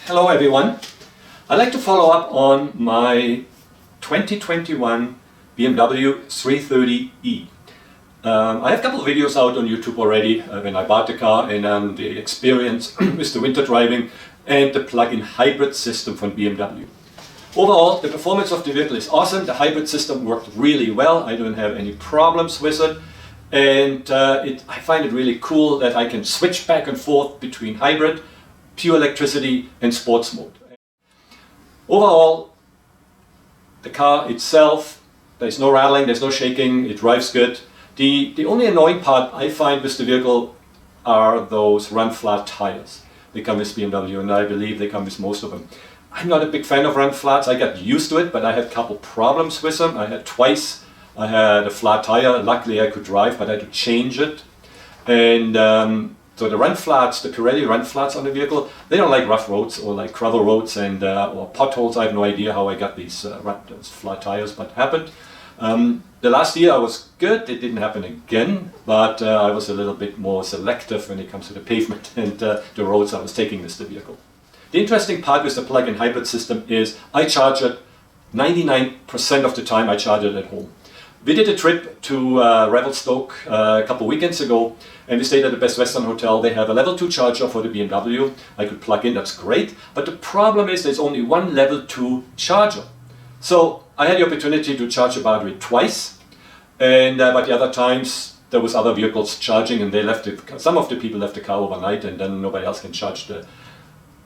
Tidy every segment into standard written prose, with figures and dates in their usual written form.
Hello everyone. I'd like to follow up on my 2021 BMW 330e. I have a couple of videos out on YouTube already when I bought the car and the experience with the winter driving and the plug-in hybrid system from BMW. Overall, the performance of the vehicle is awesome. The hybrid system worked really well. I don't have any problems with it. And I find it really cool that I can switch back and forth between hybrid, pure electricity and sports mode. Overall, the car itself, there's no rattling, there's no shaking, it drives good. The only annoying part I find with the vehicle are those run flat tires. They come with BMW and I believe they come with most of them. I'm not a big fan of run flats. I got used to it, but I had a couple problems with them. I had twice. I had a flat tire. Luckily I could drive, but I had to change it. And so the run flats, the Pirelli run flats on the vehicle, they don't like rough roads or like gravel roads and or potholes. I have no idea how I got these flat tires, but it happened. The last year I was good. It didn't happen again, but I was a little bit more selective when it comes to the pavement and the roads I was taking with the vehicle. The interesting part with the plug-in hybrid system is I charge it 99% of the time. I charge it at home. We did a trip to Revelstoke a couple of weekends ago and we stayed at the Best Western Hotel. They have a level 2 charger for the BMW. I could plug in, that's great. But the problem is there's only one level 2 charger. So I had the opportunity to charge the battery twice, and but the other times there was other vehicles charging and they left it. Some of the people left the car overnight and then nobody else can charge the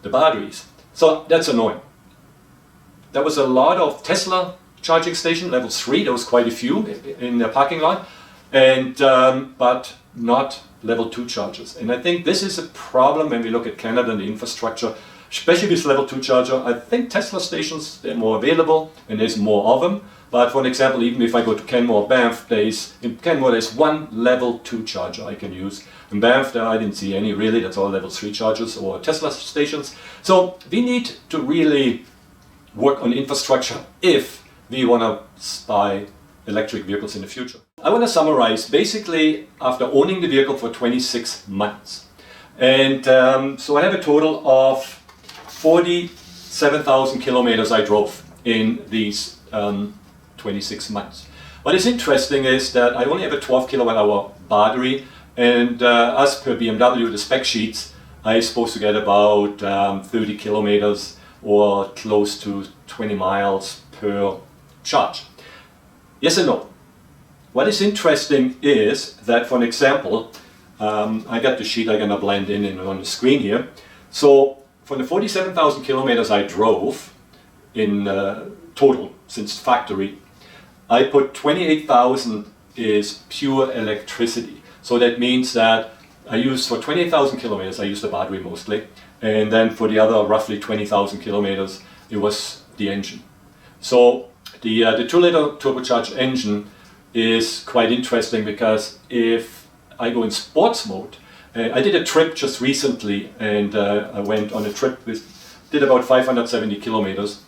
batteries. So that's annoying. There was a lot of Tesla charging station, level 3, there was quite a few in the parking lot, and but not level 2 chargers. And I think this is a problem when we look at Canada and the infrastructure, especially with level 2 charger. I think Tesla stations, they're more available and there's more of them. But for an example, even if I go to Kenmore, Banff, in Kenmore there's one level 2 charger I can use. In Banff, I didn't see any really, that's all level 3 chargers or Tesla stations. So we need to really work on infrastructure if we want to buy electric vehicles in the future. I want to summarize basically after owning the vehicle for 26 months. And so I have a total of 47,000 kilometers I drove in these 26 months. What is interesting is that I only have a 12 kilowatt hour battery, and as per BMW, the spec sheets, I'm supposed to get about 30 kilometers or close to 20 miles per charge. Yes and no. What is interesting is that, for an example, I got the sheet I'm going to blend in on the screen here. So for the 47,000 kilometers I drove in total since factory, I put 28,000 is pure electricity. So that means that I use for 28,000 kilometers, I use the battery mostly. And then for the other roughly 20,000 kilometers, it was the engine. So the 2-liter turbocharged engine is quite interesting because if I go in sports mode, I did a trip just recently and I went on a trip did about 570 kilometers.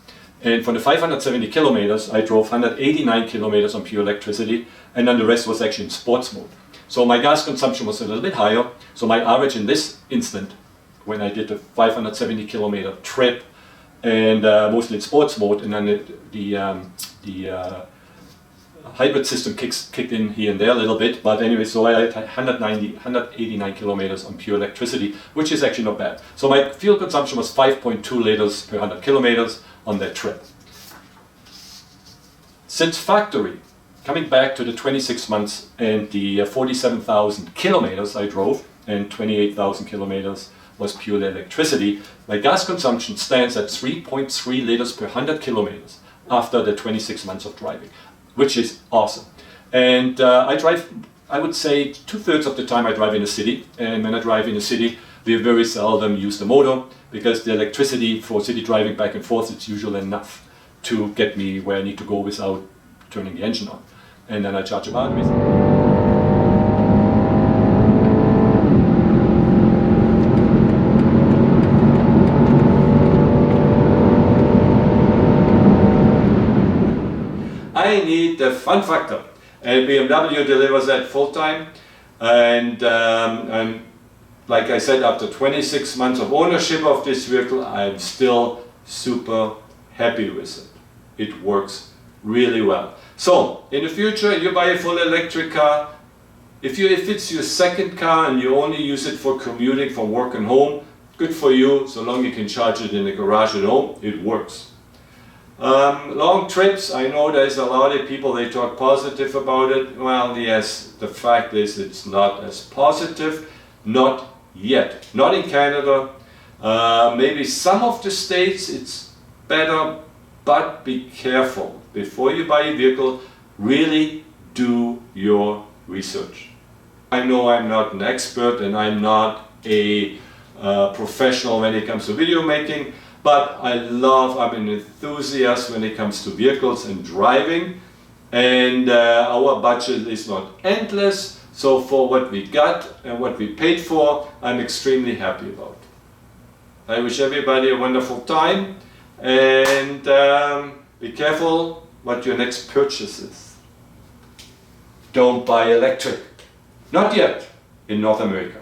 And for the 570 kilometers, I drove 189 kilometers on pure electricity, and then the rest was actually in sports mode. So my gas consumption was a little bit higher. So my average in this instant, when I did the 570 kilometer trip, and mostly in sports mode, and then the hybrid system kicked in here and there a little bit, but anyway, so I had 189 kilometers on pure electricity, which is actually not bad. So my fuel consumption was 5.2 liters per 100 kilometers on that trip. Since factory, coming back to the 26 months and the 47,000 kilometers I drove, and 28,000 kilometers was pure electricity, my gas consumption stands at 3.3 liters per 100 kilometers after the 26 months of driving, which is awesome. And I drive, I would say 2/3 of the time I drive in the city, and when I drive in the city, we very seldom use the motor because the electricity for city driving back and forth is usually enough to get me where I need to go without turning the engine on. And then I charge the batteries. I need the fun factor, and BMW delivers that full time, and like I said, after 26 months of ownership of this vehicle, I'm still super happy with it. It works really well. So, in the future, you buy a full electric car. If it's your second car and you only use it for commuting from work and home, good for you. So long you can charge it in the garage at home, it works. Long trips, I know there's a lot of people, they talk positive about it. Well, yes, the fact is it's not as positive. Not yet. Not in Canada. Maybe some of the states it's better, but be careful. Before you buy a vehicle, really do your research. I know I'm not an expert and I'm not a professional when it comes to video making, but I'm an enthusiast when it comes to vehicles and driving, and our budget is not endless, so for what we got and what we paid for, I'm extremely happy about. I wish everybody a wonderful time, and be careful what your next purchase is. Don't buy electric. Not yet in North America.